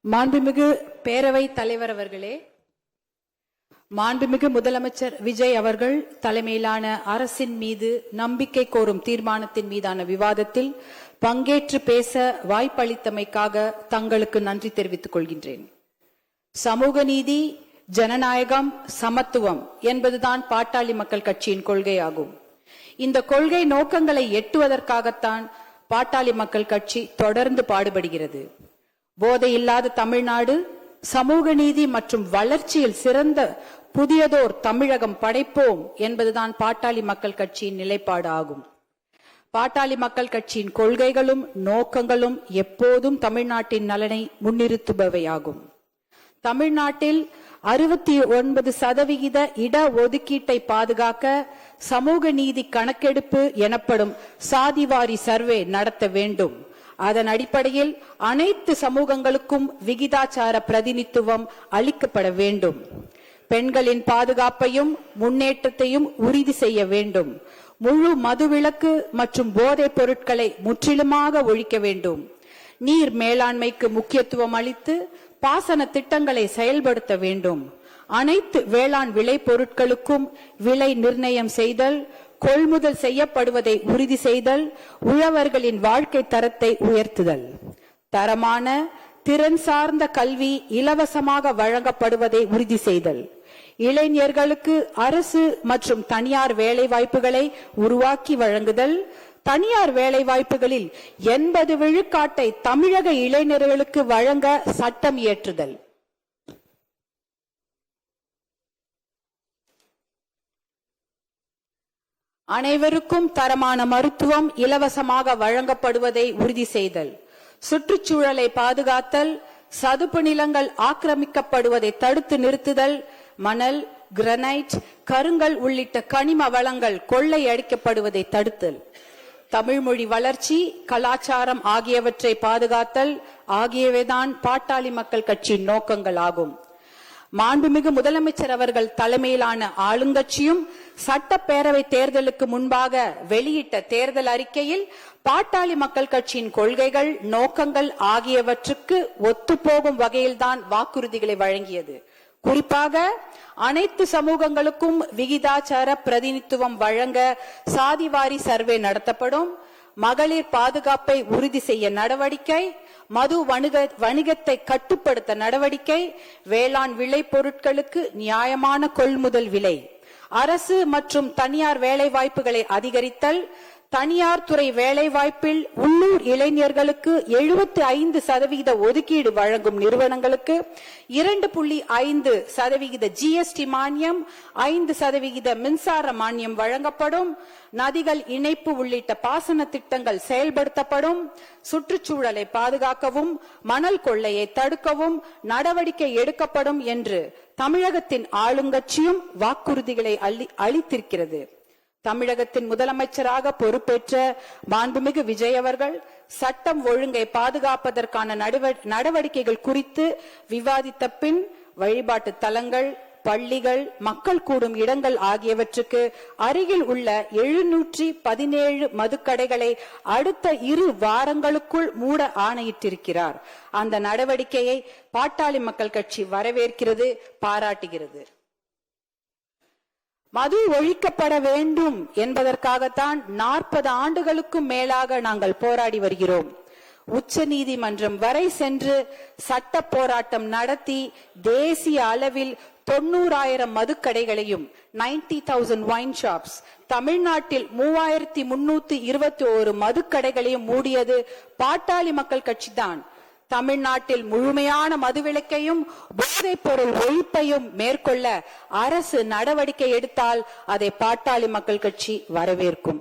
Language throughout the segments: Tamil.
மாண்புமிகு பேரவை தலைவர் அவர்களே, மாண்புமிகு முதலமைச்சர் விஜய் அவர்கள் தலைமையிலான அரசின் மீது நம்பிக்கை கோரும் தீர்மானத்தின் மீதான விவாதத்தில் பங்கேற்று பேச வாய்ப்பளித்தமைக்காக தங்களுக்கு நன்றி தெரிவித்துக் கொள்கின்றேன். சமூக நீதி, ஜனநாயகம், சமத்துவம் என்பதுதான் பாட்டாளி மக்கள் கட்சியின் கொள்கையாகும். இந்த கொள்கை நோக்கங்களை எட்டுவதற்காகத்தான் பாட்டாளி மக்கள் கட்சி தொடர்ந்து பாடுபடுகிறது. போதையில்லாத தமிழ்நாடு, சமூக நீதி மற்றும் வளர்ச்சியில் சிறந்த புதியதோர் தமிழகம் படைப்போம் என்பதுதான் பாட்டாளி மக்கள் கட்சியின் நிலைப்பாடு ஆகும். பாட்டாளி மக்கள் கட்சியின் கொள்கைகளும் நோக்கங்களும் எப்போதும் தமிழ்நாட்டின் நலனை முன்னிறுத்துபவையாகும். தமிழ்நாட்டில் 69% இட ஒதுக்கீட்டை பாதுகாக்க சமூக நீதி கணக்கெடுப்பு எனப்படும் சாதிவாரி சர்வே நடத்த வேண்டும். அதன் அடிப்படையில் அனைத்து சமூகங்களுக்கும் விகிதாச்சார பிரதிநிதித்துவம் அளிக்கப்பட வேண்டும். பெண்களின் பாதுகாப்பையும் முன்னேற்றத்தையும் உறுதி செய்ய வேண்டும். முழு மதுவிலக்கு மற்றும் போதைப் பொருட்களை முற்றிலுமாக ஒழிக்க வேண்டும். நீர் மேலாண்மைக்கு முக்கியத்துவம் அளித்து பாசன திட்டங்களை செயல்படுத்த வேண்டும். அனைத்து வேளாண் விளை பொருட்களுக்கும் விலை நிர்ணயம் செய்தல், கொள்முதல் செய்யப்படுவதை உறுதி செய்தல், உழவர்களின் வாழ்க்கை தரத்தை உயர்த்துதல், தரமான திறன் சார்ந்த கல்வி இலவசமாக வழங்கப்படுவதை உறுதி செய்தல், இளைஞர்களுக்கு அரசு மற்றும் தனியார் வேலை வாய்ப்புகளை உருவாக்கி வழங்குதல், தனியார் வேலை வாய்ப்புகளில் 80 விழுக்காட்டை தமிழக இளைஞர்களுக்கு வழங்க சட்டம் இயற்றுதல், அனைவருக்கும் தரமான மருத்துவம் இலவசமாக வழங்கப்படுவதை உறுதி செய்தல், சுற்றுச்சூழலை பாதுகாத்தல், சதுப்பு நிலங்கள் ஆக்கிரமிக்கப்படுவதை தடுத்து நிறுத்துதல், மணல், கிரனைட், கருங்கல் உள்ளிட்ட கனிம வளங்கள் கொள்ளையடிக்கப்படுவதை தடுத்தல், தமிழ் மொழி வளர்ச்சி, கலாச்சாரம் ஆகியவற்றை பாதுகாத்தல் ஆகியவைதான் பாட்டாளி மக்கள் கட்சியின் நோக்கங்கள் ஆகும். மாண்புமிகு முதலமைச்சர் அவர்கள் தலைமையிலான ஆளுங்கட்சியும் சட்டப்பேரவை தேர்தலுக்கு முன்பாக வெளியிட்ட தேர்தல் அறிக்கையில் பாட்டாளி மக்கள் கட்சியின் கொள்கைகள், நோக்கங்கள் ஆகியவற்றுக்கு ஒத்துப்போகும் வகையில்தான் வாக்குறுதிகளை வழங்கியது. குறிப்பாக அனைத்து சமூகங்களுக்கும் விகிதாச்சார பிரதிநிதித்துவம் வழங்க சாதிவாரி சர்வே நடத்தப்படும், மகளிர் பாதுகாப்பை உறுதி செய்ய நடவடிக்கை, மது வணிகத்தை கட்டுப்படுத்த நடவடிக்கை, வேளாண் விளை பொருட்களுக்கு நியாயமான கொள்முதல் விலை, அரசு மற்றும் தனியார் வேலை வாய்ப்புகளை அதிகரித்தல், தனியார் துறை வேலை வாய்ப்பில் உள்ளூர் இளைஞர்களுக்கு 75% ஒதுக்கீடு வழங்கும் நிறுவனங்களுக்கு 2.5% ஜிஎஸ்டி மானியம், 5% மின்சார மானியம் வழங்கப்படும், நதிகள் இணைப்பு உள்ளிட்ட பாசன திட்டங்கள் செயல்படுத்தப்படும், சுற்றுச்சூழலை பாதுகாக்கவும் மணல் கொள்ளையை தடுக்கவும் நடவடிக்கை எடுக்கப்படும் என்று தமிழகத்தின் ஆளுங்கட்சியும் வாக்குறுதிகளை அளித்திருக்கிறது. தமிழகத்தின் முதலமைச்சராக பொறுப்பேற்ற மாண்புமிகு விஜய் அவர்கள் சட்டம் ஒழுங்கை பாதுகாப்பதற்கான நடவடிக்கைகள் குறித்து விவாதித்த பின் வழிபாட்டு தலங்கள், பள்ளிகள், மக்கள் கூடும் இடங்கள் ஆகியவற்றுக்கு அருகில் உள்ள 717 மதுக்கடைகளை அடுத்த 2 வாரங்களுக்குள் மூட ஆணையிட்டிருக்கிறார். அந்த நடவடிக்கையை பாட்டாளி மக்கள் கட்சி வரவேற்கிறது, பாராட்டுகிறது. மது ஒழிக்கப்பட வேண்டும் என்பதற்காகத்தான் 40 ஆண்டுகளுக்கும் மேலாக நாங்கள் போராடி வருகிறோம். உச்ச நீதிமன்றம் வரை சென்று சட்ட போராட்டம் நடத்தி தேசிய அளவில் 90,000 மதுக்கடைகளையும் 90,000 வைன் ஷாப்ஸ், தமிழ்நாட்டில் 3,321 மதுக்கடைகளையும் மூடியது பாட்டாளி மக்கள் கட்சி தான். தமிழ்நாட்டில் முழுமையான மதுவிலக்கையும் போதைப் பொருள் ஒழிப்பையும் மேற்கொள்ள அரசு நடவடிக்கை எடுத்தால் அதை பாட்டாளி மக்கள் கட்சி வரவேற்கும்.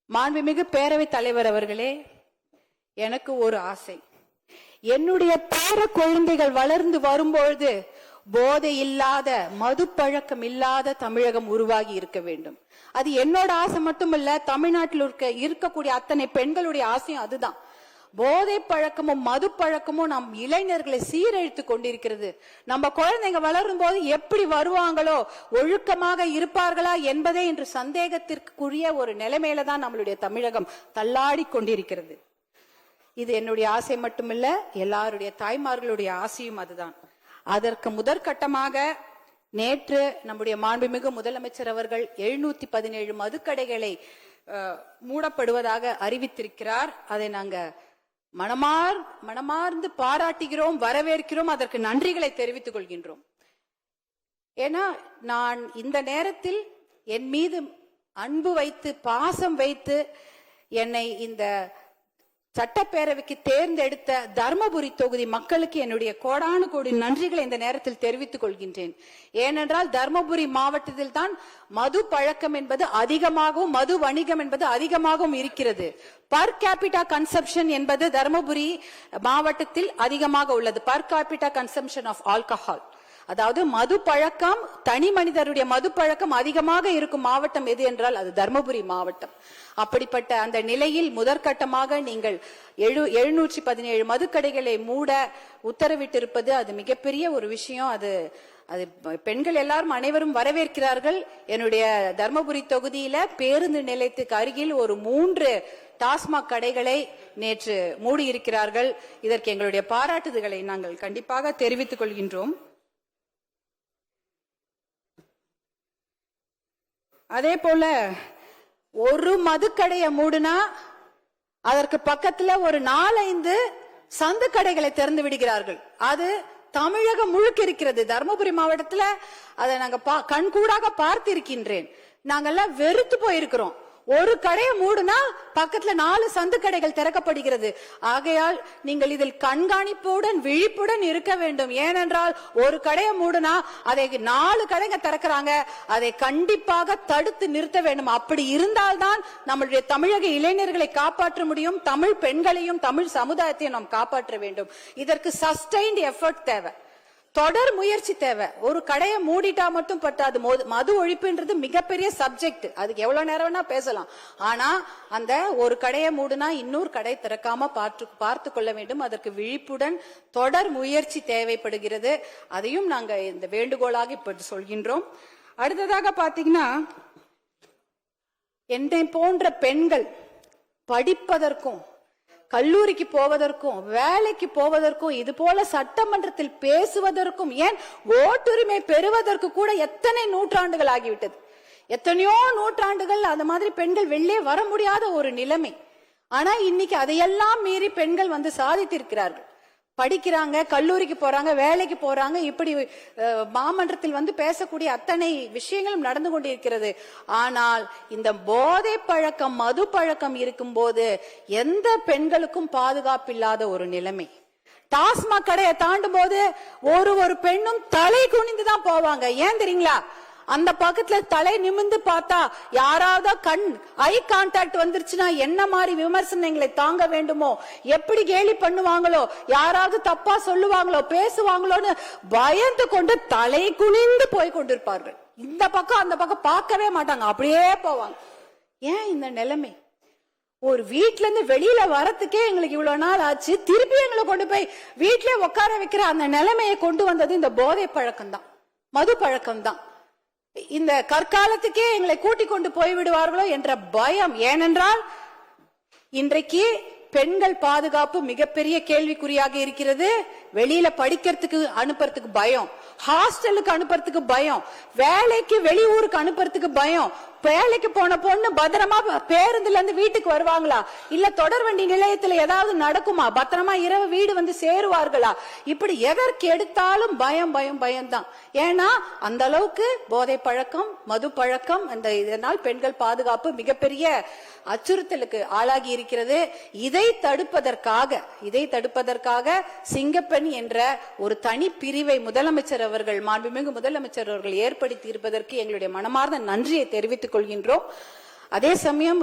மாண்புமிகு பேரவைத் தலைவர் அவர்களே, எனக்கு ஒரு ஆசை. என்னுடைய பேர குழந்தைகள் வளர்ந்து வரும்பொழுது போதை இல்லாத, மது பழக்கம் இல்லாத தமிழகம் உருவாகி இருக்க வேண்டும். அது என்னோட ஆசை மட்டுமல்ல, தமிழ்நாட்டில் இருக்கக்கூடிய அத்தனை பெண்களுடைய ஆசையும் அதுதான். போதை பழக்கமும் மது பழக்கமும் நம் இளைஞர்களை சீரழித்து கொண்டிருக்கிறது. நம்ம குழந்தைங்க வளரும் போது எப்படி வருவாங்களோ, ஒழுக்கமாக இருப்பார்களா என்பதே இன்று சந்தேகத்திற்குரிய ஒரு நிலைமையில தான் நம்மளுடைய தமிழகம் தள்ளாடி கொண்டிருக்கிறது. இது என்னுடைய ஆசை மட்டுமில்ல, எல்லாருடைய தாய்மார்களுடைய ஆசையும் அதுதான். அதற்கு முதற்கட்டமாக நேற்று நம்முடைய மாண்புமிகு முதலமைச்சர் அவர்கள் 717 மதுக்கடைகளை மூடப்படுவதாக அறிவித்திருக்கிறார். அதை நாங்க மனமார்ந்து பாராட்டுகிறோம், வரவேற்கிறோம், அதற்கு நன்றிகளை தெரிவித்துக் கொள்கின்றோம். ஏன்னா நான் இந்த நேரத்தில் என் மீது அன்பு வைத்து பாசம் வைத்து என்னை இந்த சட்டப்பேரவைக்கு தேர்ந்தெடுத்த தர்மபுரி தொகுதி மக்களுக்கு என்னுடைய கோடானு கோடி நன்றிகளை இந்த நேரத்தில் தெரிவித்துக் கொள்கின்றேன். ஏனென்றால் தர்மபுரி மாவட்டத்தில் தான் மது பழக்கம் என்பது அதிகமாகவும் மது வணிகம் என்பது அதிகமாகவும் இருக்கிறது. பர் கேபிட்டா கன்சம்ஷன் என்பது தர்மபுரி மாவட்டத்தில் அதிகமாக உள்ளது. Per capita consumption of alcohol, அதாவது மது பழக்கம், தனி மனிதருடைய மது பழக்கம் அதிகமாக இருக்கும் மாவட்டம் எது என்றால் அது தர்மபுரி மாவட்டம். அப்படிப்பட்ட அந்த நிலையில் முதற்கட்டமாக நீங்கள் 717 மதுக்கடைகளை மூட உத்தரவிட்டிருப்பது அது மிகப்பெரிய ஒரு விஷயம். அது பெண்கள் எல்லாரும் அனைவரும் வரவேற்கிறார்கள். என்னுடைய தர்மபுரி தொகுதியில பேருந்து நிலையத்துக்கு அருகில் ஒரு 3 டாஸ்மாக் கடைகளை நேற்று மூடி இருக்கிறார்கள். இதற்கு எங்களுடைய பாராட்டுதல்களை நாங்கள் கண்டிப்பாக தெரிவித்துக் கொள்கின்றோம். அதே போல ஒரு மதுக்கடையை மூடுனா அதற்கு பக்கத்துல ஒரு 4-5 சந்து கடைகளை திறந்து விடுகிறார்கள். அது தமிழகம் முழுக்க இருக்கிறது. தர்மபுரி மாவட்டத்துல அதை நாங்க கண்கூடாக பார்த்திருக்கின்றேன். நாங்கெல்லாம் வெறுத்து போயிருக்கிறோம். ஒரு கடையை மூடுனா பக்கத்துல 4 சந்து கடைகள் திறக்கப்படுகிறது. ஆகையால் நீங்கள் இதில் கண்காணிப்புடன் விழிப்புடன் இருக்க வேண்டும். ஏனென்றால் ஒரு கடையை மூடுனா அதை 4 கடைங்க திறக்கிறாங்க. அதை கண்டிப்பாக தடுத்து நிறுத்த வேண்டும். அப்படி இருந்தால்தான் நம்மளுடைய தமிழக இளைஞர்களை காப்பாற்ற முடியும். தமிழ் பெண்களையும் தமிழ் சமுதாயத்தையும் நாம் காப்பாற்ற வேண்டும். இதற்கு சஸ்டைன்ட் எஃபர்ட் தேவை, தொடர் முயற்சி தேவை. ஒரு கடையை மூடிட்டா மட்டும் பத்தாது. மது ஒழிப்புன்றது மிகப்பெரிய சப்ஜெக்ட். அதுக்கு எவ்வளவு நேரம்னா பேசலாம். ஆனா அந்த ஒரு கடையை மூடுனா இன்னொரு கடை திறக்காம பார்த்து கொள்ள வேண்டும். அதற்கு விழிப்புடன் தொடர் முயற்சி தேவைப்படுகிறது. அதையும் நாங்க இந்த வேண்டுகோளாக இப்ப சொல்கின்றோம். அடுத்ததாக பாத்தீங்கன்னா, என்னை போன்ற பெண்கள் படிப்பதற்கும் கல்லூரிக்கு போவதற்கும் வேலைக்கு போவதற்கும் இது போல சட்டமன்றத்தில் பேசுவதற்கும் ஏன் ஓட்டுரிமை பெறுவதற்கு கூட எத்தனை நூற்றாண்டுகள் ஆகிவிட்டது. எத்தனையோ நூற்றாண்டுகள் அந்த மாதிரி பெண்கள் வெளியே வர முடியாத ஒரு நிலைமை. ஆனா இன்னைக்கு அதையெல்லாம் மீறி பெண்கள் வந்து சாதித்திருக்கிறார்கள். படிக்கிறாங்க, கல்லூரிக்கு போறாங்க, வேலைக்கு போறாங்க. இப்படி மாமன்றத்தில் வந்து பேசக்கூடிய அத்தனை விஷயங்களும் நடந்து கொண்டிருக்கிறது. ஆனால் இந்த போதை பழக்கம், மது பழக்கம் இருக்கும் போது எந்த பெண்களுக்கும் பாதுகாப்பில்லாத ஒரு நிலைமை. டாஸ்மாக் கடையை தாண்டும் போது ஒரு பெண்ணும் தலை குனிந்துதான் போவாங்க. ஏன் தெரியுங்களா? அந்த பக்கத்துல தலை நிமிந்து பார்த்தா யாராவது ஐ கான்டாக்ட் வந்துருச்சுன்னா என்ன மாதிரி விமர்சனங்களை தாங்க வேண்டுமோ, எப்படி கேலி பண்ணுவாங்களோ, யாராவது தப்பா சொல்லுவாங்களோ, பேசுவாங்களோன்னு பயந்து கொண்டு தலை குனிந்து போய் கொண்டிருப்பார்கள். இந்த பக்கம் அந்த பக்கம் பார்க்கவே மாட்டாங்க, அப்படியே போவாங்க. ஏன் இந்த நிலைமை? ஒரு வீட்டுல இருந்து வெளியில வரத்துக்கே எங்களுக்கு இவ்வளவு நாள் ஆச்சு. திருப்பி எங்களை கொண்டு போய் வீட்டிலே உட்கார வைக்கிற அந்த நிலைமையை கொண்டு வந்தது இந்த போதை பழக்கம் தான், மது பழக்கம் தான். இந்த கற்காலத்துக்கே எங்களை கூட்டிக் கொண்டு போய்விடுவார்களோ என்ற பயம். ஏனென்றால் இன்றைக்கு பெண்கள் பாதுகாப்பு மிகப்பெரிய கேள்விக்குறியாக இருக்கிறது. வெளியில படிக்கிறதுக்கு அனுப்புறதுக்கு பயம், ஹாஸ்டலுக்கு அனுப்புறதுக்கு பயம், வேலைக்கு வெளியூருக்கு அனுப்புறதுக்கு பயம். வேலைக்கு போன பொண்ணு பத்திரமா பேருந்துல இருந்து வீட்டுக்கு வருவாங்களா, இல்ல தொடர்வண்டி நிலையத்துல ஏதாவது நடக்குமா, பத்திரமா இரவு வீடு வந்து சேருவார்களா, இப்படி எதற்கு எடுத்தாலும் பயம் பயம் பயம்தான். ஏன்னா அந்த அளவுக்கு போதை பழக்கம், மது பழக்கம், அந்த இதனால் பெண்கள் பாதுகாப்பு மிகப்பெரிய அச்சுறுத்தலுக்கு ஆளாகி இருக்கிறது. இதை தடுப்பதற்காக சிங்கப்பெண் என்ற ஒரு தனி பிரிவை முதலமைச்சர் அவர்கள், மாண்புமிகு முதலமைச்சர் அவர்கள் ஏற்படுத்தி இருப்பதற்கு எங்களுடைய மனமார்ந்த நன்றியை தெரிவித்துக் கொள்கின்றோம். அதே சமயம்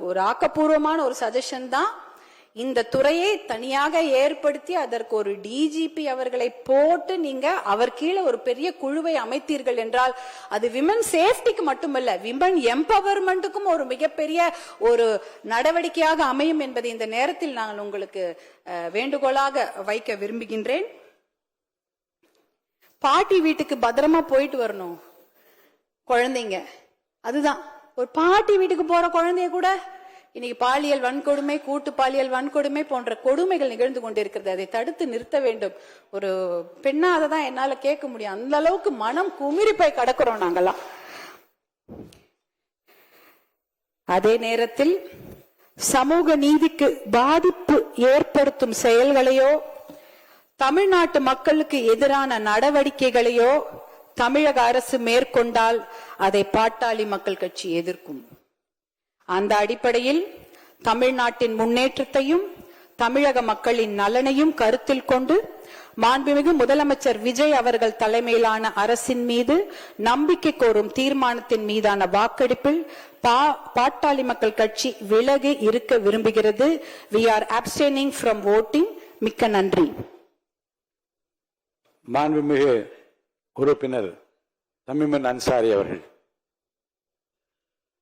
ஒரு ஆக்கப்பூர்வமான ஒரு சஜஷன் தான், இந்த துறையை தனியாக ஏற்படுத்தி அதற்கு ஒரு டிஜிபி அவர்களை போட்டு நீங்க அவர் கீழே ஒரு பெரிய குழுவை அமைத்தீர்கள் என்றால் அது விமன் சேஃப்டிக்கு மட்டுமல்ல, விமன் எம்பவர்மெண்ட்டுக்கும் ஒரு மிகப்பெரிய ஒரு நடவடிக்கையாக அமையும் என்பதை இந்த நேரத்தில் நான் உங்களுக்கு வேண்டுகோளாக வைக்க விரும்புகின்றேன். பாட்டி வீட்டுக்கு பத்திரமா போயிட்டு வரணும் குழந்தைங்க. அதுதான் ஒரு பாட்டி வீட்டுக்கு போற குழந்தைய கூட இன்னைக்கு பாலியல் வன்கொடுமை, கூட்டு பாலியல் வன்கொடுமை போன்ற கொடுமைகள் நிகழ்ந்து கொண்டிருக்கிறது. அதை தடுத்து நிறுத்த வேண்டும். ஒரு பெண்ணா அதை தான் என்னால கேட்க முடியும். அந்த அளவுக்கு மனம் குமிறி போய் கடக்கிறோம் நாங்கெல்லாம். அதே நேரத்தில் சமூக நீதிக்கு பாதிப்பு ஏற்படுத்தும் செயல்களையோ தமிழ்நாட்டு மக்களுக்கு எதிரான நடவடிக்கைகளையோ தமிழக அரசு மேற்கொண்டால் அதை பாட்டாளி மக்கள் கட்சி எதிர்க்கும். அந்த அடிப்படையில் தமிழ்நாட்டின் முன்னேற்றத்தையும் தமிழக மக்களின் நலனையும் கருத்தில் கொண்டு மாண்புமிகு முதலமைச்சர் விஜய் அவர்கள் தலைமையிலான அரசின் மீது நம்பிக்கை கோரும் தீர்மானத்தின் மீதான வாக்கெடுப்பில் பாட்டாளி மக்கள் கட்சி விலகி இருக்க விரும்புகிறது. We are abstaining from voting. மிக்க நன்றி. மாண்புமிகு உறுப்பினர் தமீமுன் அன்சாரி அவர்கள்.